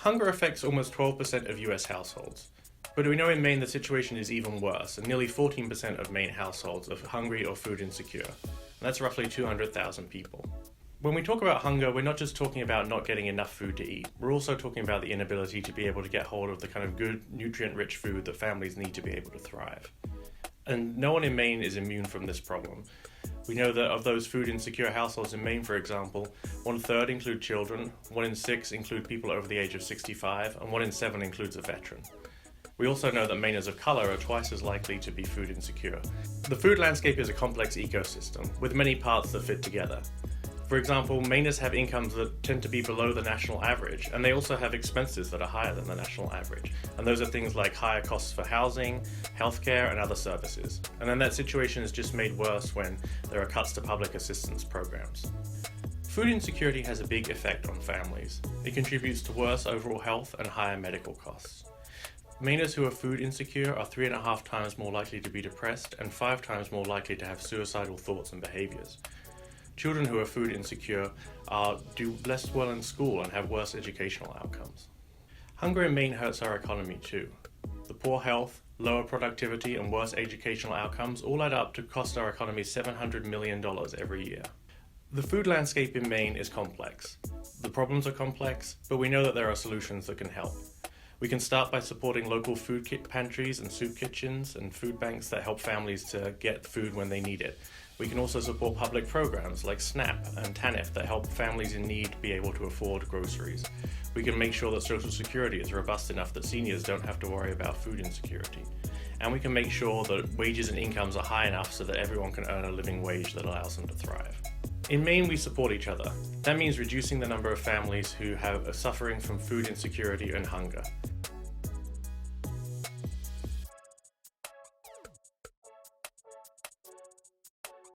Hunger affects almost 12% of US households. But we know in Maine the situation is even worse, and nearly 14% of Maine households are hungry or food insecure. And that's roughly 200,000 people. When we talk about hunger, we're not just talking about not getting enough food to eat. We're also talking about the inability to be able to get hold of the kind of good, nutrient-rich food that families need to be able to thrive. And no one in Maine is immune from this problem. We know that of those food insecure households in Maine, for example, 1/3 include children, 1 in 6 include people over the age of 65, and 1 in 7 includes a veteran. We also know that Mainers of colour are twice as likely to be food insecure. The food landscape is a complex ecosystem, with many parts that fit together. For example, Mainers have incomes that tend to be below the national average, and they also have expenses that are higher than the national average. And those are things like higher costs for housing, healthcare, and other services. And then that situation is just made worse when there are cuts to public assistance programs. Food insecurity has a big effect on families. It contributes to worse overall health and higher medical costs. Mainers who are food insecure are 3.5 times more likely to be depressed and 5 times more likely to have suicidal thoughts and behaviours. Children who are food insecure do less well in school and have worse educational outcomes. Hunger in Maine hurts our economy too. The poor health, lower productivity, and worse educational outcomes all add up to cost our economy $700 million every year. The food landscape in Maine is complex. The problems are complex, but we know that there are solutions that can help. We can start by supporting local food kit pantries and soup kitchens and food banks that help families to get food when they need it. We can also support public programs like SNAP and TANF that help families in need be able to afford groceries. We can make sure that Social Security is robust enough that seniors don't have to worry about food insecurity. And we can make sure that wages and incomes are high enough so that everyone can earn a living wage that allows them to thrive. In Maine, we support each other. That means reducing the number of families who are suffering from food insecurity and hunger.